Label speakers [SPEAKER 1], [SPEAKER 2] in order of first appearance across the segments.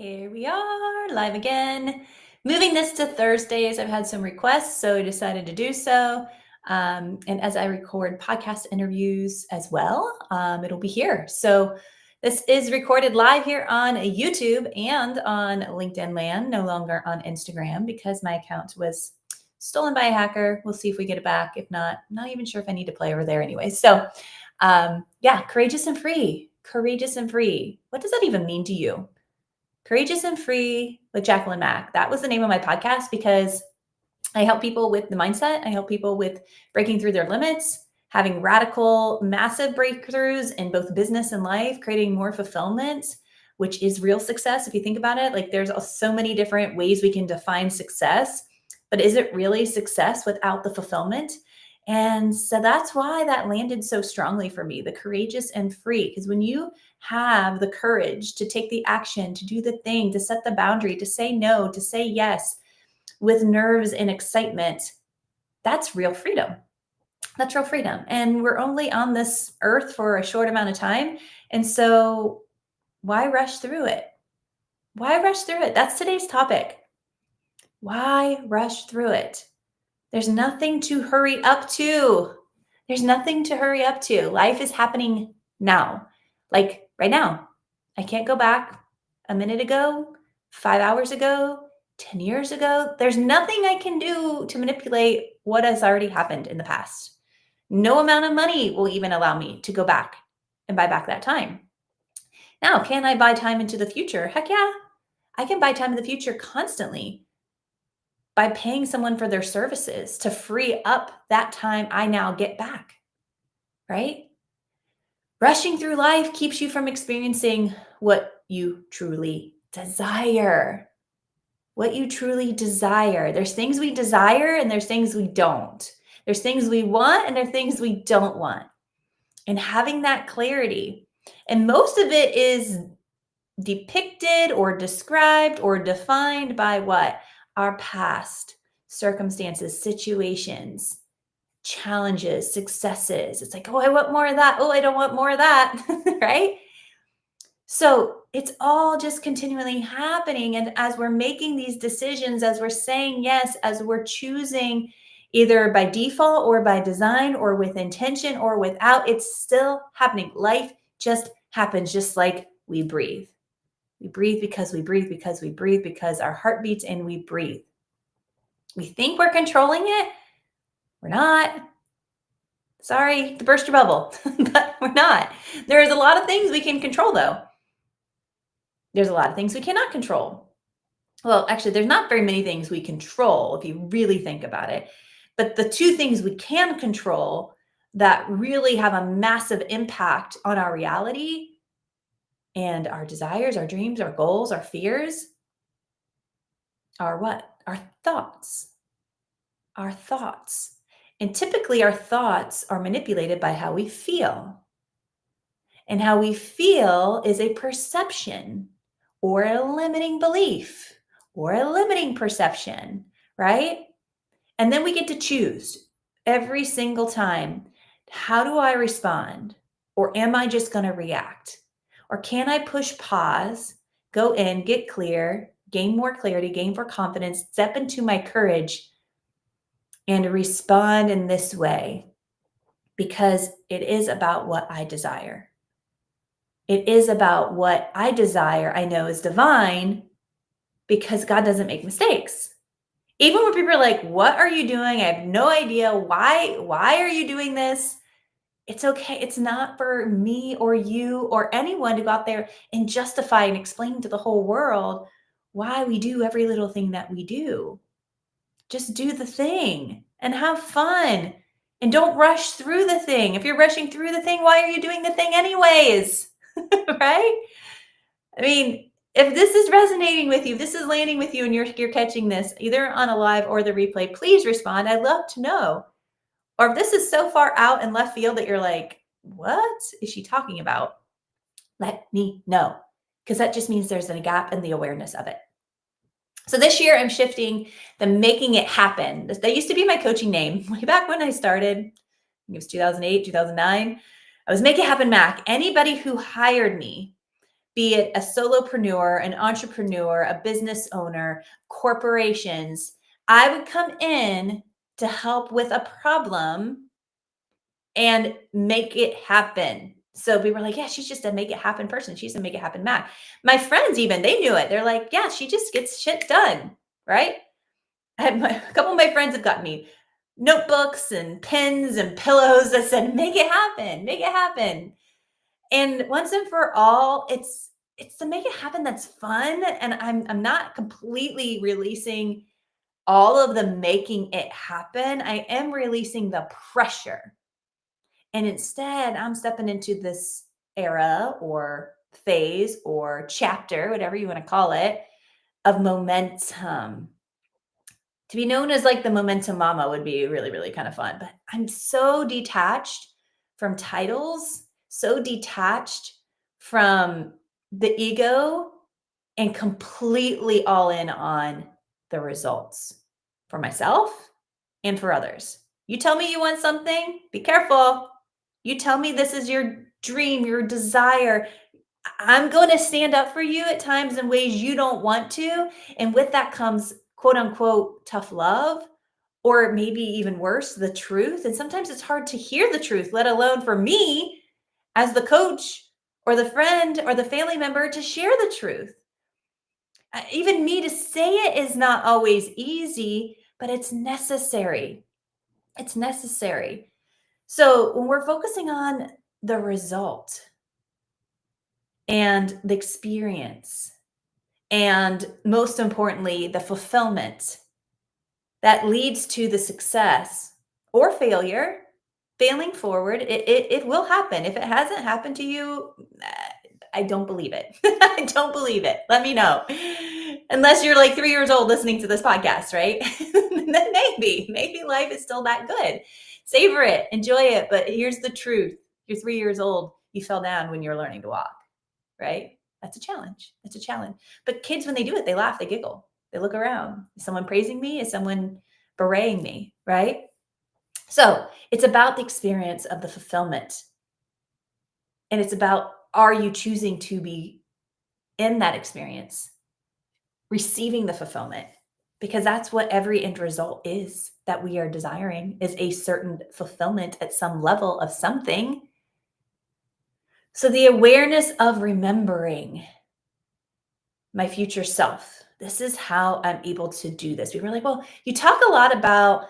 [SPEAKER 1] Here we are, live again. Moving this to Thursdays. I've had some requests, so I decided to do so. And as I record podcast interviews as well, it'll be here. So this is recorded live here on YouTube and on LinkedIn Land, no longer on Instagram because my account was stolen by a hacker. We'll see if we get it back. If not, I'm not even sure if I need to play over there anyway. So yeah, courageous and free. Courageous and free. What does that even mean to you? Courageous and Free with Jacqueline Mack. That was the name of my podcast because I help people with the mindset. I help people with breaking through their limits, having radical, massive breakthroughs in both business and life, creating more fulfillment, which is real success. If you think about it, like there's so many different ways we can define success, but is it really success without the fulfillment? And so that's why that landed so strongly for me, the courageous and free. Because when you have the courage to take the action, to do the thing, to set the boundary, to say no, to say yes with nerves and excitement, that's real freedom. That's real freedom. And we're only on this earth for a short amount of time. And so why rush through it? Why rush through it? That's today's topic. Why rush through it? There's nothing to hurry up to. There's nothing to hurry up to. Life is happening now, like right now. I can't go back a minute ago, 5 hours ago, 10 years ago. There's nothing I can do to manipulate what has already happened in the past. No amount of money will even allow me to go back and buy back that time. Now, can I buy time into the future? Heck yeah. I can buy time in the future constantly by paying someone for their services to free up that time I now get back, right? Rushing through life keeps you from experiencing what you truly desire. What you truly desire. There's things we desire and there's things we don't. There's things we want and there's things we don't want. And having that clarity, and most of it is depicted or described or defined by what? Our past circumstances, situations, challenges, successes. It's like, oh, I want more of that. Oh, I don't want more of that, right? So it's all just continually happening. And as we're making these decisions, as we're saying yes, as we're choosing either by default or by design or with intention or without, it's still happening. Life just happens just like we breathe. We breathe because we breathe because we breathe because our heart beats and we breathe. We think we're controlling it. We're not. Sorry to burst your bubble, but we're not. There's a lot of things we can control, though. There's a lot of things we cannot control. Well, actually, there's not very many things we control if you really think about it. But the two things we can control that really have a massive impact on our reality and our desires, our dreams, our goals, our fears are what? Our thoughts. Our thoughts. And typically our thoughts are manipulated by how we feel. And how we feel is a perception or a limiting belief or a limiting perception, right? And then we get to choose every single time. How do I respond? Or am I just going to react? Or can I push pause, go in, get clear, gain more clarity, gain more confidence, step into my courage, and respond in this way? Because it is about what I desire. It is about what I desire, I know is divine, because God doesn't make mistakes. Even when people are like, what are you doing? I have no idea. Why are you doing this? It's okay. It's not for me or you or anyone to go out there and justify and explain to the whole world why we do every little thing that we do. Just do the thing and have fun. And don't rush through the thing. If you're rushing through the thing, why are you doing the thing anyways? Right? I mean, if this is resonating with you, this is landing with you and you're catching this either on a live or the replay, please respond. I'd love to know. Or if this is so far out in left field that you're like, what is she talking about? Let me know, because that just means there's a gap in the awareness of it. So this year I'm shifting the making it happen. That used to be my coaching name way back when I started. I think it was 2008, 2009. I was Make It Happen Mac. Anybody who hired me be it a solopreneur, an entrepreneur, a business owner, corporations, I would come in to help with a problem and make it happen. So we were like, yeah, she's just a make it happen person. She's a make it happen Mac. My friends, even they knew it. They're like, yeah, she just gets shit done. Right. A couple of my friends have gotten me notebooks and pens and pillows that said, make it happen, make it happen. And once and for all, it's to make it happen that's fun. And I'm not completely releasing all of the making it happen. I am releasing the pressure. And instead, I'm stepping into this era or phase or chapter, whatever you want to call it, of momentum. To be known as like the momentum mama would be really, really kind of fun. But I'm so detached from titles, so detached from the ego, and completely all in on the results for myself and for others. You tell me you want something, be careful. You tell me this is your dream, your desire. I'm going to stand up for you at times in ways you don't want to. And with that comes quote unquote tough love, or maybe even worse, the truth. And sometimes it's hard to hear the truth, let alone for me as the coach or the friend or the family member to share the truth. Even me to say it is not always easy, but it's necessary. It's necessary. So when we're focusing on the result and the experience, and most importantly, the fulfillment that leads to the success or failure, failing forward, it will happen. If it hasn't happened to you, I don't believe it. I don't believe it. Let me know. Unless you're like 3 years old listening to this podcast, right? Then maybe life is still that good. Savor it, enjoy it. But here's the truth. You're 3 years old. You fell down when you're learning to walk, right? That's a challenge. That's a challenge. But kids, when they do it, they laugh, they giggle, they look around. Is someone praising me? Is someone berating me, right? So it's about the experience of the fulfillment. And it's about, are you choosing to be in that experience, receiving the fulfillment? Because that's what every end result is that we are desiring, is a certain fulfillment at some level of something. So the awareness of remembering my future self. This is how I'm able to do this. We were like, well, you talk a lot about,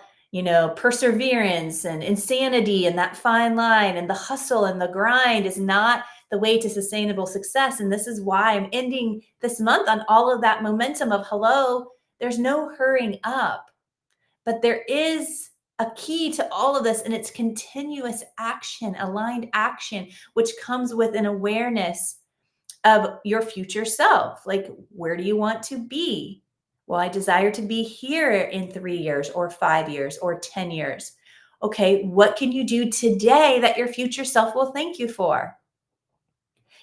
[SPEAKER 1] perseverance and insanity and that fine line, and the hustle and the grind is not the way to sustainable success. And this is why I'm ending this month on all of that momentum of hello, there's no hurrying up, but there is a key to all of this, and it's continuous action, aligned action, which comes with an awareness of your future self. Like, where do you want to be? Well, I desire to be here in 3 years or 5 years or 10 years. Okay, what can you do today that your future self will thank you for?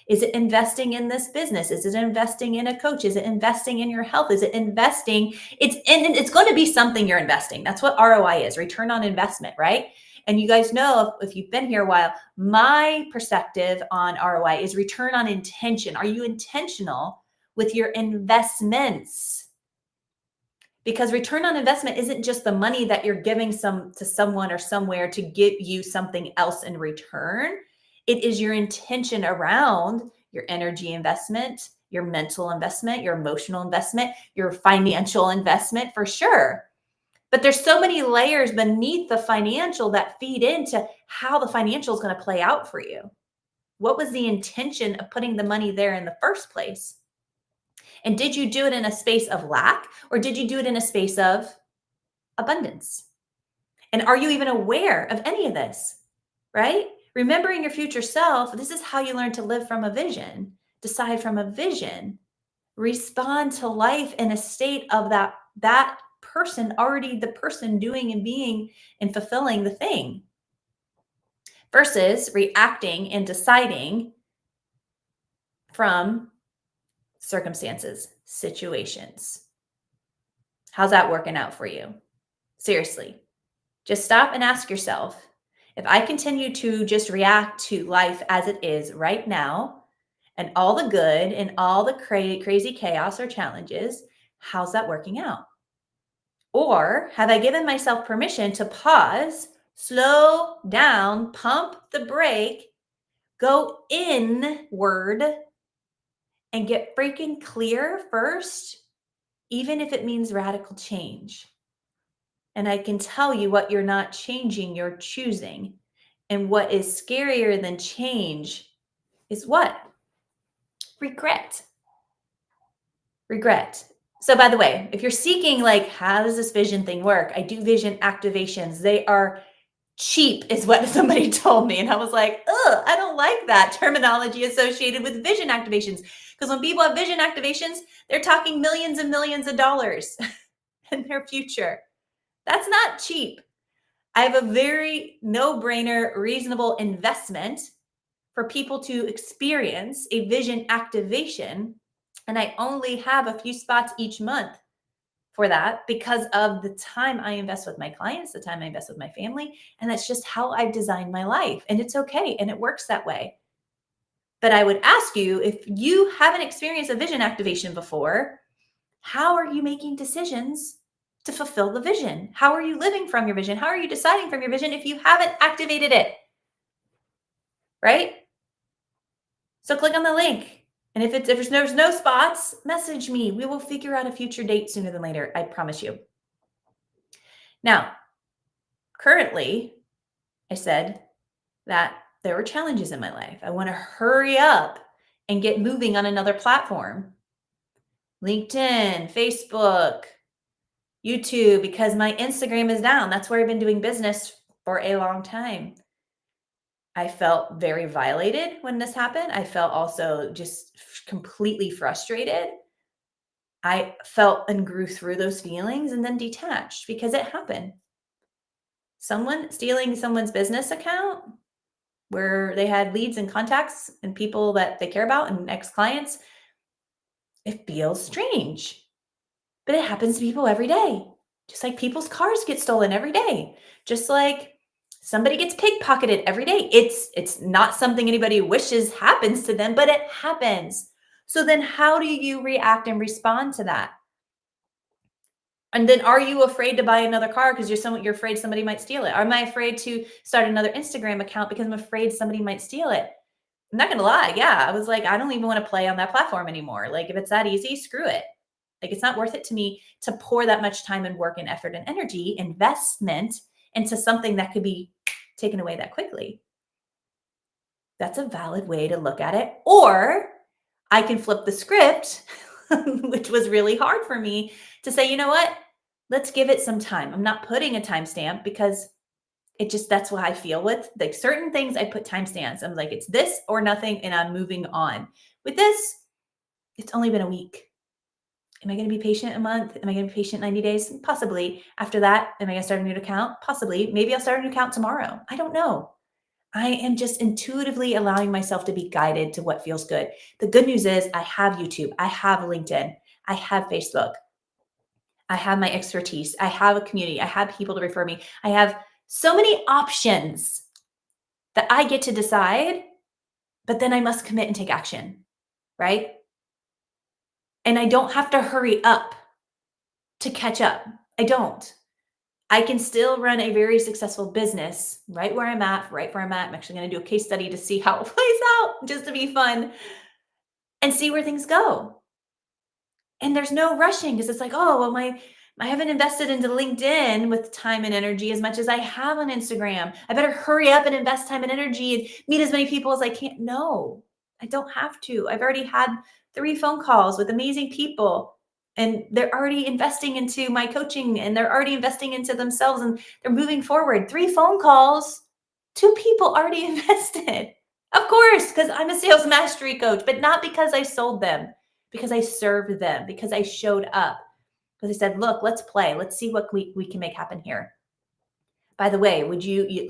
[SPEAKER 1] Is it investing in this business? Is it investing in a coach? Is it investing in your health? Is it investing? It's going to be something you're investing. That's what ROI is, return on investment, right? And you guys know, if you've been here a while, my perspective on ROI is return on intention. Are you intentional with your investments? Because return on investment isn't just the money that you're giving to someone or somewhere to give you something else in return. It is your intention around your energy investment, your mental investment, your emotional investment, your financial investment, for sure. But there's so many layers beneath the financial that feed into how the financial is going to play out for you. What was the intention of putting the money there in the first place? And did you do it in a space of lack, or did you do it in a space of abundance? And are you even aware of any of this, right? Remembering your future self, this is how you learn to live from a vision, decide from a vision, respond to life in a state of that person, already the person doing and being and fulfilling the thing, versus reacting and deciding from circumstances, situations. How's that working out for you? Seriously, just stop and ask yourself, if I continue to just react to life as it is right now, and all the good and all the crazy chaos or challenges, how's that working out? Or have I given myself permission to pause, slow down, pump the brake, go inward, and get freaking clear first, even if it means radical change? And I can tell you what you're not changing, you're choosing. And what is scarier than change is what? Regret. Regret. So, by the way, if you're seeking, like, how does this vision thing work? I do vision activations. They are cheap, is what somebody told me. And I was like, ugh, I don't like that terminology associated with vision activations. Because when people have vision activations, they're talking millions and millions of dollars in their future. That's not cheap. I have a very no-brainer, reasonable investment for people to experience a vision activation. And I only have a few spots each month for that because of the time I invest with my clients, the time I invest with my family. And that's just how I've designed my life. And it's okay. And it works that way. But I would ask you, if you haven't experienced a vision activation before, how are you making decisions to fulfill the vision? How are you living from your vision? How are you deciding from your vision if you haven't activated it? Right? So click on the link. And if there's no spots, message me. We will figure out a future date sooner than later. I promise you. Now, currently, I said that there were challenges in my life. I want to hurry up and get moving on another platform. LinkedIn, Facebook, YouTube, because my Instagram is down. That's where I've been doing business for a long time. I felt very violated when this happened. I felt also just completely frustrated. I felt and grew through those feelings and then detached because it happened. Someone stealing someone's business account where they had leads and contacts and people that they care about and ex-clients, it feels strange, but it happens to people every day. Just like people's cars get stolen every day. Just like somebody gets pickpocketed every day. It's not something anybody wishes happens to them, but it happens. So then how do you react and respond to that? And then are you afraid to buy another car because you're afraid somebody might steal it? Or am I afraid to start another Instagram account because I'm afraid somebody might steal it? I'm not gonna lie. Yeah, I was like, I don't even want to play on that platform anymore. Like, if it's that easy, screw it. Like, it's not worth it to me to pour that much time and work and effort and energy investment into something that could be taken away that quickly. That's a valid way to look at it. Or I can flip the script, which was really hard for me to say, you know what? Let's give it some time. I'm not putting a timestamp because that's what I feel with like certain things. I put timestamps. I'm like, it's this or nothing, and I'm moving on. With this, it's only been a week. Am I going to be patient a month? Am I going to be patient 90 days? Possibly. After that, am I going to start a new account? Possibly. Maybe I'll start a new account tomorrow. I don't know. I am just intuitively allowing myself to be guided to what feels good. The good news is I have YouTube. I have LinkedIn. I have Facebook. I have my expertise. I have a community. I have people to refer me. I have so many options that I get to decide, but then I must commit and take action, right? And I don't have to hurry up to catch up. I don't. I can still run a very successful business right where I'm at, right where I'm at. I'm actually going to do a case study to see how it plays out, just to be fun and see where things go. And there's no rushing because it's like, oh, well, I haven't invested into LinkedIn with time and energy as much as I have on Instagram. I better hurry up and invest time and energy and meet as many people as I can. No, I don't have to. I've already had 3 phone calls with amazing people, and they're already investing into my coaching, and they're already investing into themselves, and they're moving forward. 3 phone calls, 2 people already invested. Of course, because I'm a sales mastery coach, but not because I sold them, because I served them, because I showed up, because I said, look, let's play. Let's see what we can make happen here. By the way,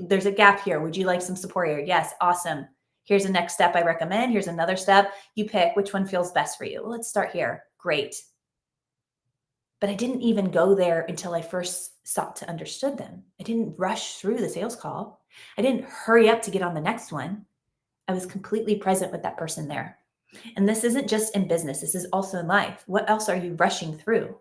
[SPEAKER 1] there's a gap here. Would you like some support here? Yes, awesome. Here's the next step I recommend. Here's another step. You pick which one feels best for you. Well, let's start here. Great. But I didn't even go there until I first sought to understood them. I didn't rush through the sales call. I didn't hurry up to get on the next one. I was completely present with that person there. And this isn't just in business, this is also in life. What else are you rushing through?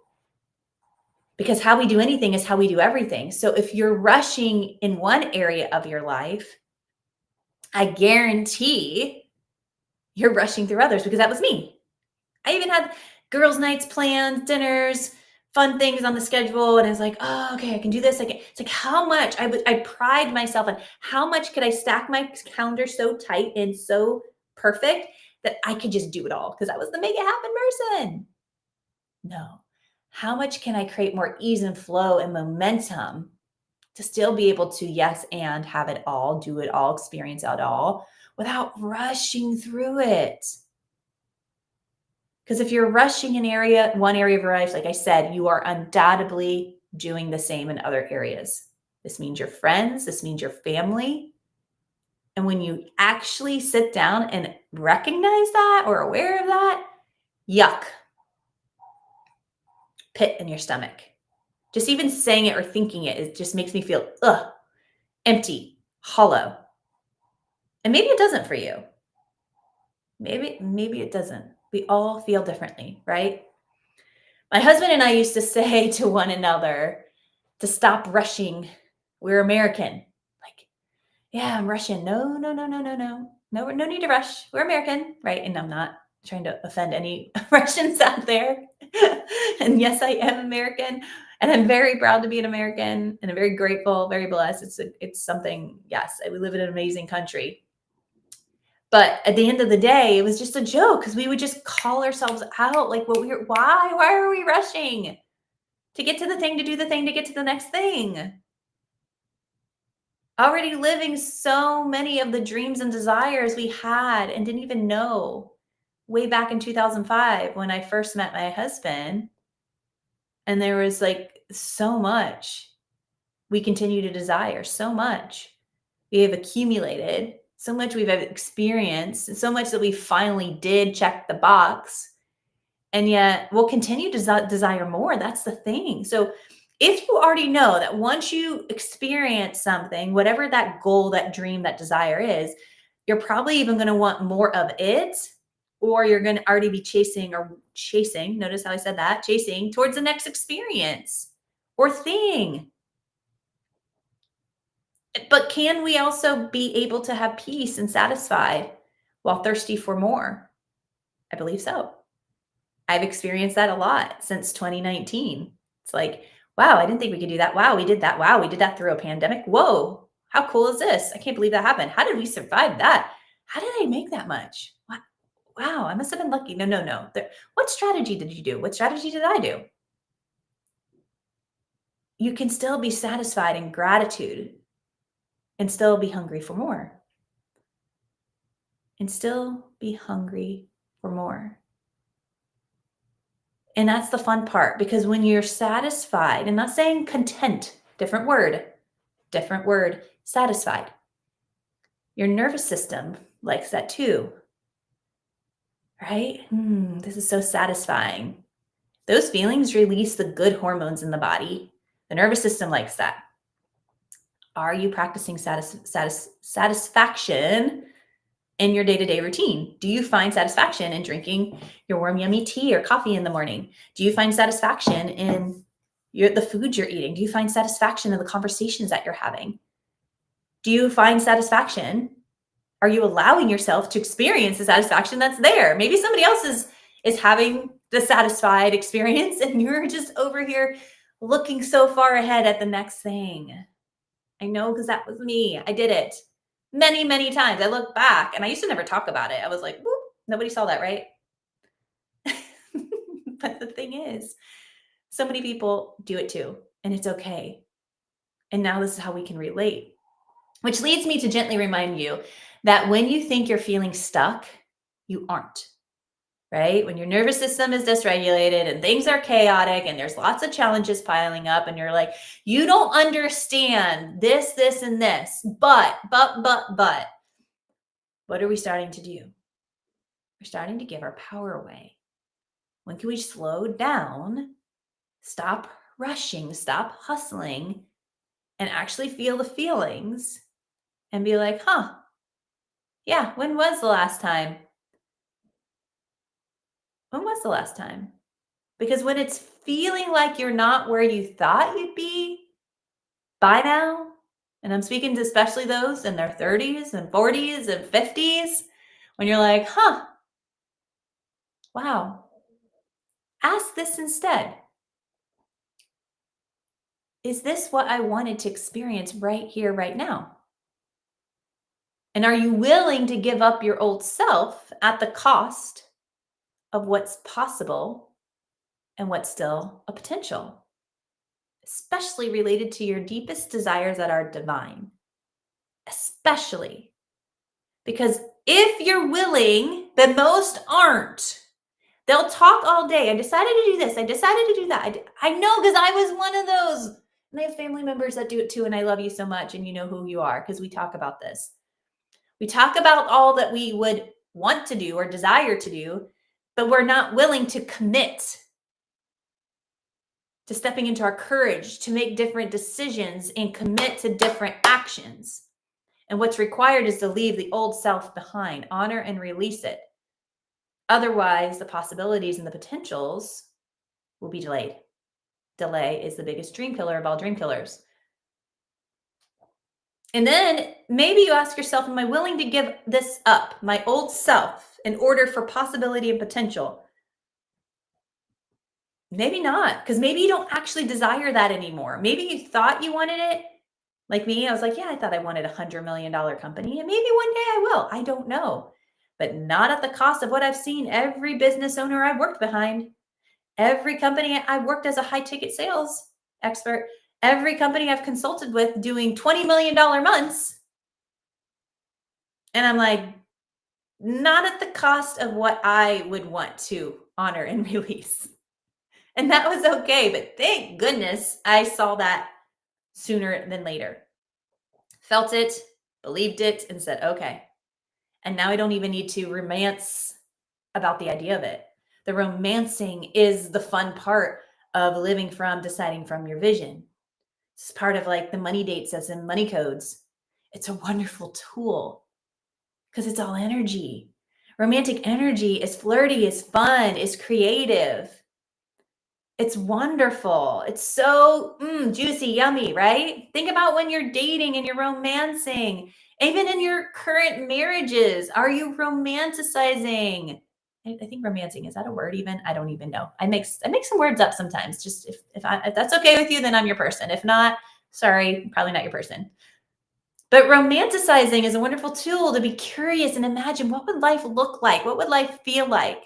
[SPEAKER 1] Because how we do anything is how we do everything. So if you're rushing in one area of your life, I guarantee you're rushing through others, because that was me. I even had girls' nights planned, dinners, fun things on the schedule. And I was like, oh, okay, I can do this. It's like how much I pride myself on how much could I stack my calendar so tight and so perfect that I could just do it all because I was the make it happen person. No. How much can I create more ease and flow and momentum to still be able to, yes, and have it all, do it all, experience it all without rushing through it? Because if you're rushing one area of your life, like I said, you are undoubtedly doing the same in other areas. This means your friends, this means your family. And when you actually sit down and recognize that or aware of that, yuck, pit in your stomach. Just even saying it or thinking it, it just makes me feel empty, hollow. And maybe it doesn't for you. Maybe it doesn't. We all feel differently, right? My husband and I used to say to one another to stop rushing. We're American. Like, yeah, I'm Russian. No, no, no, no, no, no. No, no need to rush. We're American, right? And I'm not trying to offend any Russians out there. And yes, I am American, and I'm very proud to be an American, and I'm very grateful, very blessed. It's something. Yes, we live in an amazing country. But at the end of the day, it was just a joke because we would just call ourselves out like, why are we rushing to get to the thing, to do the thing, to get to the next thing? Already living so many of the dreams and desires we had and didn't even know way back in 2005 when I first met my husband. And there was like so much we continue to desire, so much we have accumulated, so much we've experienced, and so much that we finally did check the box. And yet we'll continue to desire more. That's the thing. So if you already know that once you experience something, whatever that goal, that dream, that desire is, you're probably even going to want more of it, or you're going to already be chasing. Notice how I said that, chasing towards the next experience or thing. But can we also be able to have peace and satisfied while thirsty for more? I believe so. I've experienced that a lot since 2019. It's like, wow, I didn't think we could do that. Wow, we did that. Wow, we did that through a pandemic. Whoa, how cool is this? I can't believe that happened. How did we survive that? How did I make that much? What? Wow, I must have been lucky. No, no, no. What strategy did you do? What strategy did I do? You can still be satisfied in gratitude and still be hungry for more. And still be hungry for more. And that's the fun part, because when you're satisfied, and not saying content, different word, satisfied. Your nervous system likes that too, right? This is so satisfying. Those feelings release the good hormones in the body. The nervous system likes that. Are you practicing satisfaction in your day-to-day routine? Do you find satisfaction in drinking your warm, yummy tea or coffee in the morning? Do you find satisfaction in the food you're eating? Do you find satisfaction in the conversations that you're having? Do you find satisfaction? Are you allowing yourself to experience the satisfaction that's there? Maybe somebody else is having the satisfied experience and you're just over here looking so far ahead at the next thing. I know, because that was me. I did it many, many times. I look back and I used to never talk about it. I was like, whoop, nobody saw that, right? But the thing is, so many people do it too, and it's okay. And now this is how we can relate, which leads me to gently remind you that when you think you're feeling stuck, you aren't. Right? When your nervous system is dysregulated and things are chaotic and there's lots of challenges piling up and you're like, you don't understand this, and this, but, what are we starting to do? We're starting to give our power away. When can we slow down, stop rushing, stop hustling, and actually feel the feelings and be like, yeah, when was the last time When was the last time? Because when it's feeling like you're not where you thought you'd be by now, and I'm speaking to especially those in their 30s and 40s and 50s, when you're like, huh, wow, ask this instead. Is this what I wanted to experience right here, right now? And are you willing to give up your old self at the cost of what's possible and what's still a potential, especially related to your deepest desires that are divine? Especially because if you're willing, then most aren't. They'll talk all day. I decided to do this. I decided to do that. I know because I was one of those. And I have family members that do it too. And I love you so much. And you know who you are because we talk about this. We talk about all that we would want to do or desire to do, but we're not willing to commit to stepping into our courage to make different decisions and commit to different actions. And what's required is to leave the old self behind, honor and release it. Otherwise, the possibilities and the potentials will be delayed. Delay is the biggest dream killer of all dream killers. And then maybe you ask yourself, am I willing to give this up, my old self, in order for possibility and potential? Maybe not, because maybe you don't actually desire that anymore. Maybe you thought you wanted it. Like me, I was like, yeah, I thought I wanted $100 million company, and maybe one day I will. I don't know, but not at the cost of what I've seen every business owner I've worked behind, every company I've worked as a high ticket sales expert, every company I've consulted with doing $20 million months. And I'm like, not at the cost of what I would want to honor and release. And that was okay. But thank goodness I saw that sooner than later. Felt it, believed it, and said, okay. And now I don't even need to romance about the idea of it. The romancing is the fun part of living from, deciding from your vision. It's part of like the money dates as in money codes. It's a wonderful tool because it's all energy. Romantic energy is flirty, is fun, is creative. It's wonderful. It's so juicy, yummy, right? Think about when you're dating and you're romancing. Even in your current marriages, are you romanticizing? I think romancing, is that a word even? I don't even know. I make some words up sometimes. Just if that's okay with you, then I'm your person. If not, sorry, probably not your person. But romanticizing is a wonderful tool to be curious and imagine what would life look like? What would life feel like?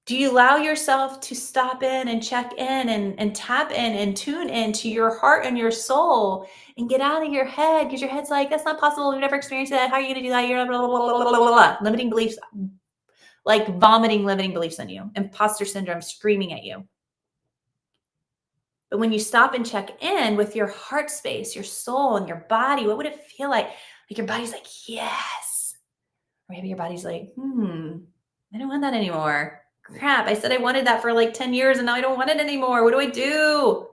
[SPEAKER 1] Do you allow yourself to stop in and check in and tap in and tune into your heart and your soul and get out of your head? Because your head's like, that's not possible. We've never experienced that. How are you going to do that? You're blah, blah, blah, blah, blah, blah. Limiting beliefs, like vomiting limiting beliefs on you. Imposter syndrome screaming at you. But when you stop and check in with your heart space, your soul, and your body, what would it feel like? Like your body's like, yes. Or maybe your body's like, I don't want that anymore. Crap, I said I wanted that for like 10 years and now I don't want it anymore. What do I do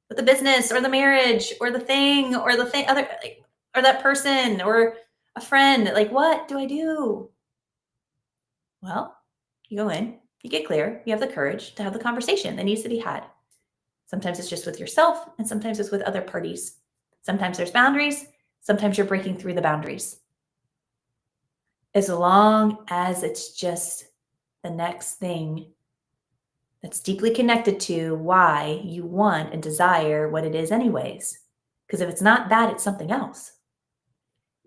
[SPEAKER 1] with the business or the marriage or the thing or the thing other like, or that person or a friend? Like, what do I do? Well, you go in, you get clear, you have the courage to have the conversation that needs to be had. Sometimes it's just with yourself and sometimes it's with other parties. Sometimes there's boundaries, sometimes you're breaking through the boundaries. As long as it's just the next thing that's deeply connected to why you want and desire what it is anyways. Because if it's not that, it's something else.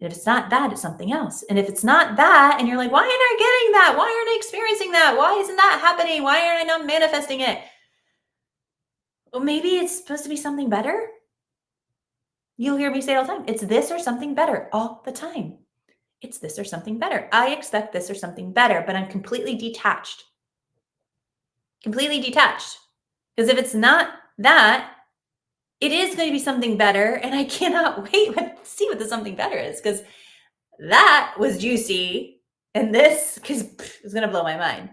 [SPEAKER 1] And if it's not that, it's something else. And if it's not that, and you're like, why aren't I getting that? Why aren't I experiencing that? Why isn't that happening? Why aren't I not manifesting it? Well, maybe it's supposed to be something better. You'll hear me say it all the time. It's this or something better all the time. It's this or something better. I expect this or something better, but I'm completely detached. Completely detached. Because if it's not that, it is going to be something better. And I cannot wait to see what the something better is because that was juicy. And this is going to blow my mind.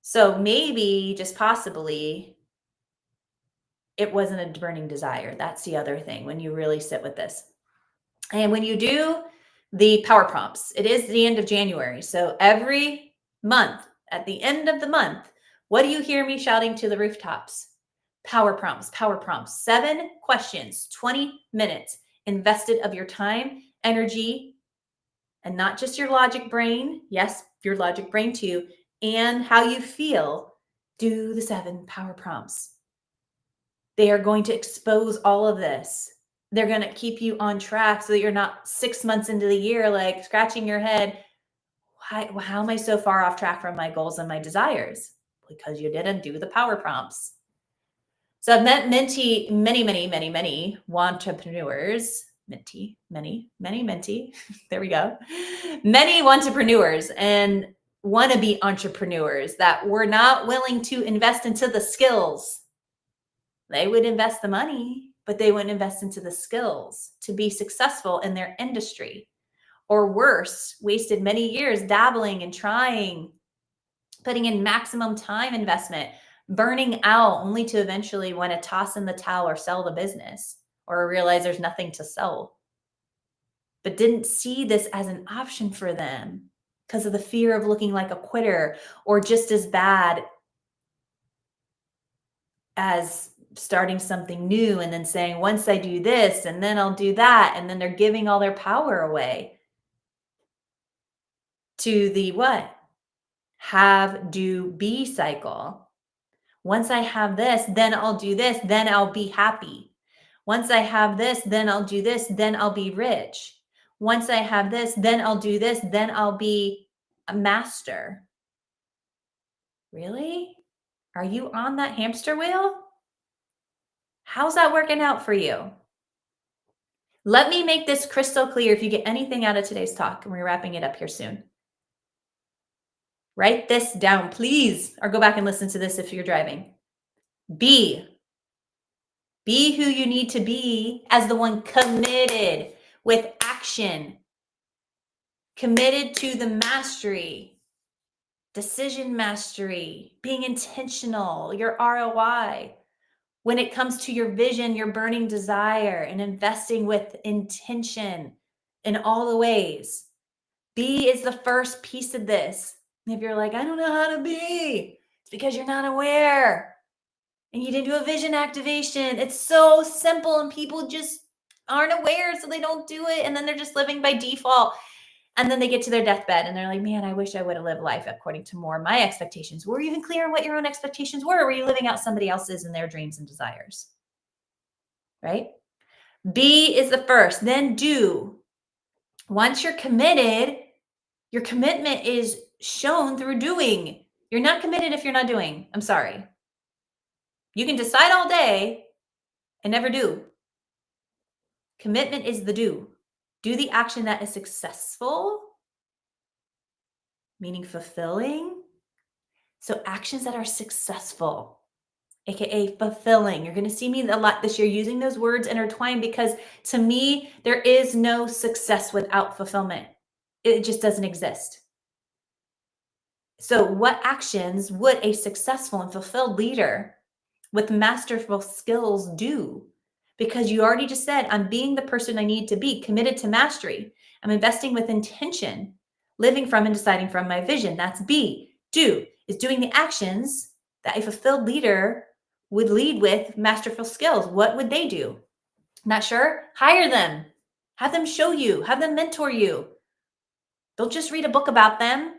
[SPEAKER 1] So maybe just possibly it wasn't a burning desire. That's the other thing when you really sit with this. And when you do, the power prompts. It is the end of January. So every month, at the end of the month, what do you hear me shouting to the rooftops? Power prompts, power prompts. 7 questions, 20 minutes invested of your time, energy, and not just your logic brain. Yes, your logic brain too, and how you feel. Do the 7 power prompts. They are going to expose all of this. They're going to keep you on track so that you're not 6 months into the year, like scratching your head. How am I so far off track from my goals and my desires? Because you didn't do the power prompts. So I've met many entrepreneurs, many, there we go. Many entrepreneurs and wannabe entrepreneurs that were not willing to invest into the skills. They would invest the money, but they wouldn't invest into the skills to be successful in their industry. Or worse, wasted many years dabbling and trying, putting in maximum time investment, burning out only to eventually want to toss in the towel or sell the business or realize there's nothing to sell. But didn't see this as an option for them because of the fear of looking like a quitter or just as bad as starting something new and then saying, once I do this and then I'll do that. And then they're giving all their power away to the what? Have, do, be cycle. Once I have this, then I'll do this, then I'll be happy. Once I have this, then I'll do this, then I'll be rich. Once I have this, then I'll do this, then I'll be a master. Really? Are you on that hamster wheel? How's that working out for you? Let me make this crystal clear if you get anything out of today's talk, and we're wrapping it up here soon. Write this down, please, or go back and listen to this if you're driving. Be who you need to be as the one committed with action, committed to the mastery, decision mastery, being intentional, your ROI. When it comes to your vision, your burning desire, and investing with intention in all the ways. Be is the first piece of this. And if you're like, I don't know how to be, it's because you're not aware and you didn't do a vision activation. It's so simple and people just aren't aware, so they don't do it. And then they're just living by default. And then they get to their deathbed and they're like, man, I wish I would have lived life according to more of my expectations. Were you even clear on what your own expectations were? Or were you living out somebody else's and their dreams and desires? Right? Be is the first, then do. Once you're committed, your commitment is shown through doing. You're not committed if you're not doing. I'm sorry. You can decide all day and never do. Commitment is the do. Do the action that is successful, meaning fulfilling. So actions that are successful, AKA fulfilling. You're going to see me a lot this year using those words intertwined because to me, there is no success without fulfillment. It just doesn't exist. So what actions would a successful and fulfilled leader with masterful skills do? Because you already just said, I'm being the person I need to be, committed to mastery. I'm investing with intention, living from and deciding from my vision. That's B. Do is doing the actions that a fulfilled leader would lead with masterful skills. What would they do? Not sure? Hire them. Have them show you. Have them mentor you. Don't just read a book about them.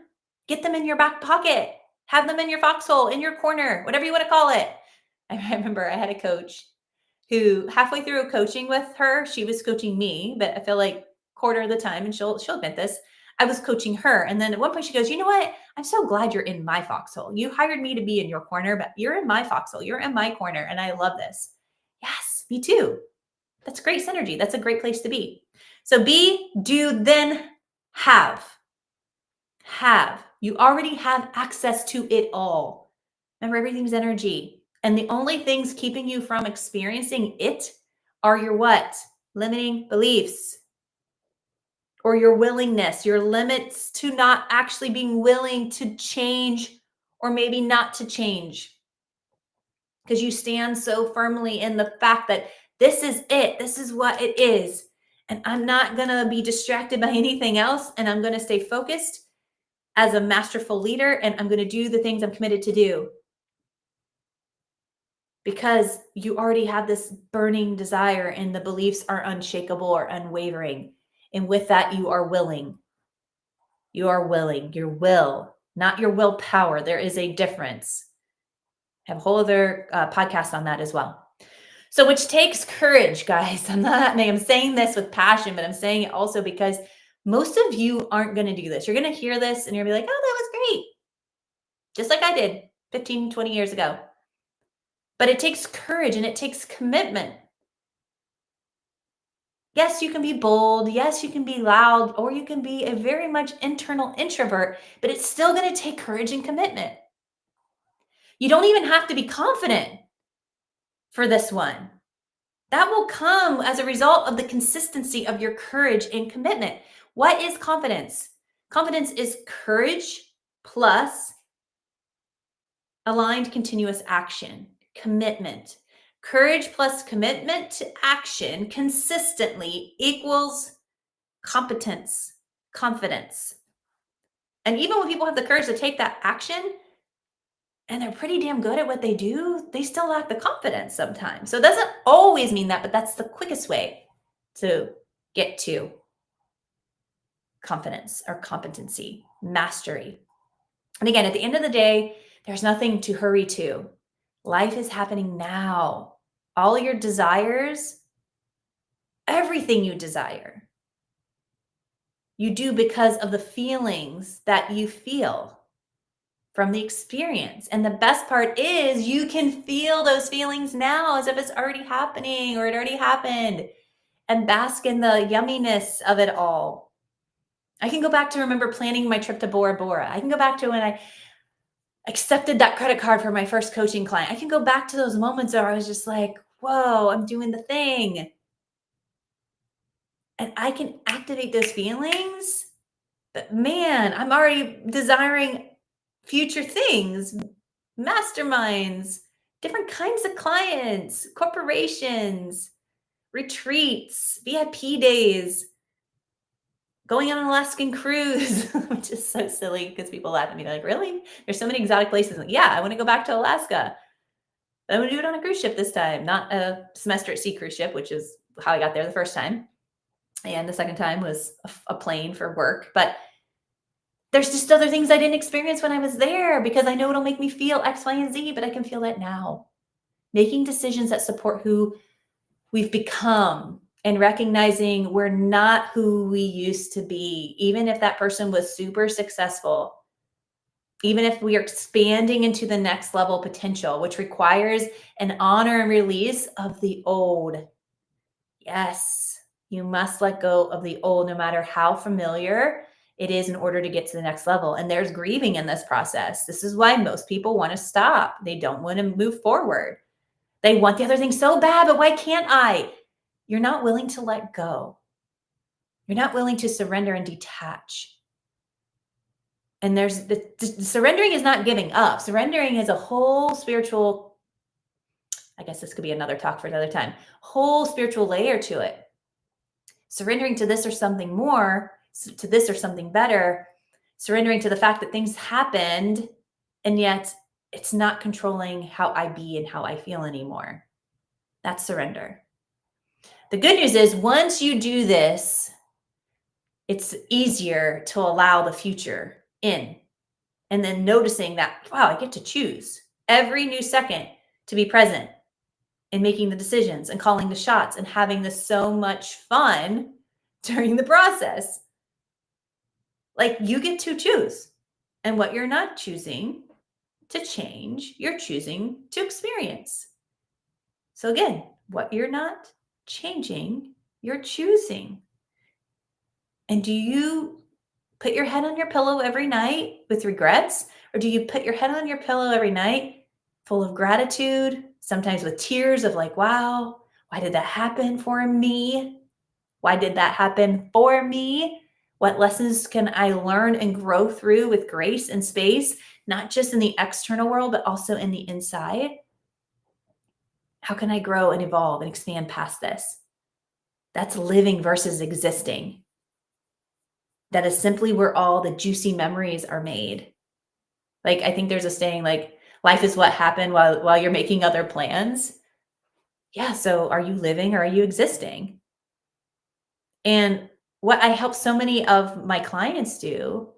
[SPEAKER 1] Get them in your back pocket. Have them in your foxhole, in your corner, whatever you want to call it. I remember I had a coach who halfway through coaching with her, she was coaching me, but I feel like quarter of the time, and she'll admit this, I was coaching her. And then at one point she goes, you know what? I'm so glad you're in my foxhole. You hired me to be in your corner, but you're in my foxhole. You're in my corner. And I love this. Yes, me too. That's great synergy. That's a great place to be. So be, do, then have. Have. You already have access to it all. Remember, everything's energy. And the only things keeping you from experiencing it are your what? Limiting beliefs or your willingness, your limits to not actually being willing to change or maybe not to change. Because you stand so firmly in the fact that this is it. This is what it is. And I'm not going to be distracted by anything else. And I'm going to stay focused as a masterful leader. And I'm going to do the things I'm committed to do. Because you already have this burning desire and the beliefs are unshakable or unwavering. And with that, you are willing. You are willing. Your will, not your willpower. There is a difference. I have a whole other podcast on that as well. So, which takes courage, guys. I'm saying this with passion, but I'm saying it also because most of you aren't going to do this. You're going to hear this and you're going to be like, oh, that was great. Just like I did 15, 20 years ago. But it takes courage and it takes commitment. Yes, you can be bold. Yes, you can be loud, or you can be a very much internal introvert, but it's still going to take courage and commitment. You don't even have to be confident for this one. That will come as a result of the consistency of your courage and commitment. What is confidence? Confidence is courage plus aligned continuous action, commitment. Courage plus commitment to action consistently equals competence, confidence. And even when people have the courage to take that action and they're pretty damn good at what they do, they still lack the confidence sometimes. So it doesn't always mean that, but that's the quickest way to get to confidence or competency, mastery. And again, at the end of the day, there's nothing to hurry to. Life is happening now. All your desires, everything you desire, you do because of the feelings that you feel from the experience. And the best part is you can feel those feelings now as if it's already happening or it already happened, and bask in the yumminess of it all. I can go back to remember planning my trip to Bora Bora. I can go back to when I accepted that credit card for my first coaching client. I can go back to those moments where I was just like, whoa, I'm doing the thing. And I can activate those feelings. But man, I'm already desiring future things, masterminds, different kinds of clients, corporations, retreats, VIP days, going on an Alaskan cruise, which is so silly because people laugh at me. They're like, really? There's so many exotic places. Like, yeah, I want to go back to Alaska. I'm going to do it on a cruise ship this time, not a semester at sea cruise ship, which is how I got there the first time. And the second time was a plane for work. But there's just other things I didn't experience when I was there because I know it'll make me feel X, Y, and Z, but I can feel that now. Making decisions that support who we've become and recognizing we're not who we used to be, even if that person was super successful, even if we are expanding into the next level potential, which requires an honor and release of the old. Yes, you must let go of the old, no matter how familiar it is, in order to get to the next level. And there's grieving in this process. This is why most people want to stop. They don't want to move forward. They want the other thing so bad, but why can't I? You're not willing to let go. You're not willing to surrender and detach. And there's the surrendering is not giving up. Surrendering is a whole spiritual, I guess this could be another talk for another time, whole spiritual layer to it. Surrendering to this or something more, to this or something better, surrendering to the fact that things happened, and yet it's not controlling how I be and how I feel anymore. That's surrender. The good news is once you do this, it's easier to allow the future in. And then noticing that, wow, I get to choose every new second to be present and making the decisions and calling the shots and having this so much fun during the process. Like, you get to choose. And what you're not choosing to change, you're choosing to experience. So again, what you're not changing, you're choosing. And do you put your head on your pillow every night with regrets? Or do you put your head on your pillow every night full of gratitude, sometimes with tears of like, wow, why did that happen for me? Why did that happen for me? What lessons can I learn and grow through with grace and space, not just in the external world, but also in the inside? How can I grow and evolve and expand past this? That's living versus existing. That is simply where all the juicy memories are made. Like, I think there's a saying like, life is what happened while you're making other plans. Yeah, so are you living or are you existing? And what I help so many of my clients do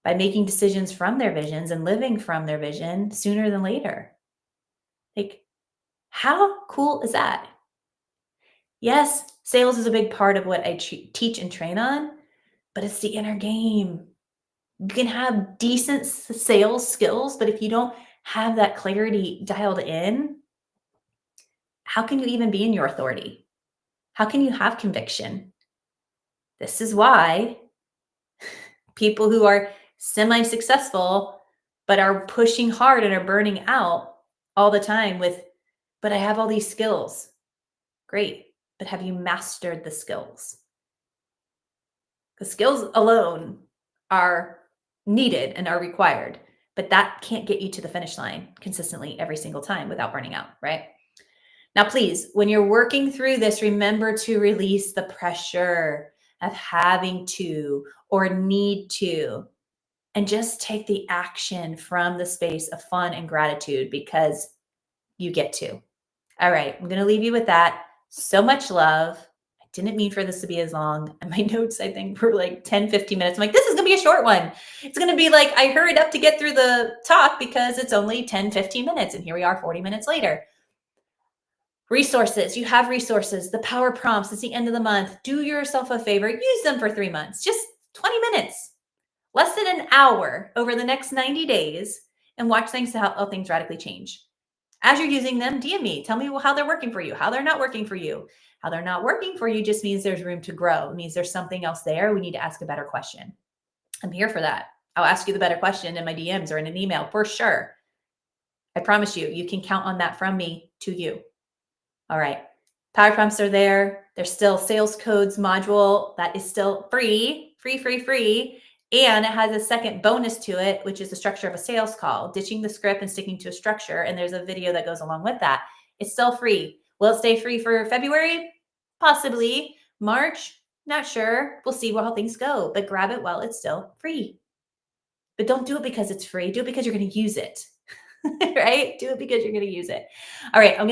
[SPEAKER 1] by making decisions from their visions and living from their vision sooner than later. Like, how cool is that? Yes, sales is a big part of what I teach and train on, but it's the inner game. You can have decent sales skills, but if you don't have that clarity dialed in, how can you even be in your authority? How can you have conviction? This is why people who are semi successful but are pushing hard and are burning out all the time with, but I have all these skills. Great. But have you mastered the skills? The skills alone are needed and are required, but that can't get you to the finish line consistently every single time without burning out, right? Now, please, when you're working through this, remember to release the pressure of having to or need to, and just take the action from the space of fun and gratitude because you get to. All right, I'm going to leave you with that. So much love. I didn't mean for this to be as long. And my notes, I think, were like 10, 15 minutes. I'm like, this is going to be a short one. It's going to be like, I hurried up to get through the talk because it's only 10, 15 minutes. And here we are 40 minutes later. Resources. You have resources. The power prompts. It's the end of the month. Do yourself a favor. Use them for 3 months. Just 20 minutes. Less than an hour over the next 90 days and watch how things radically change. As you're using them, DM me. Tell me how they're working for you, how they're not working for you. How they're not working for you just means there's room to grow. It means there's something else there. We need to ask a better question. I'm here for that. I'll ask you the better question in my DMs or in an email for sure. I promise you, you can count on that from me to you. All right. Power prompts are there. There's still sales codes module that is still free. And it has a second bonus to it, which is the structure of a sales call, ditching the script and sticking to a structure. And there's a video that goes along with that. It's still free. Will it stay free for February? Possibly. March? Not sure. We'll see how things go, but grab it while it's still free. But don't do it because it's free. Do it because you're going to use it, right? Do it because you're going to use it. All right. I'm going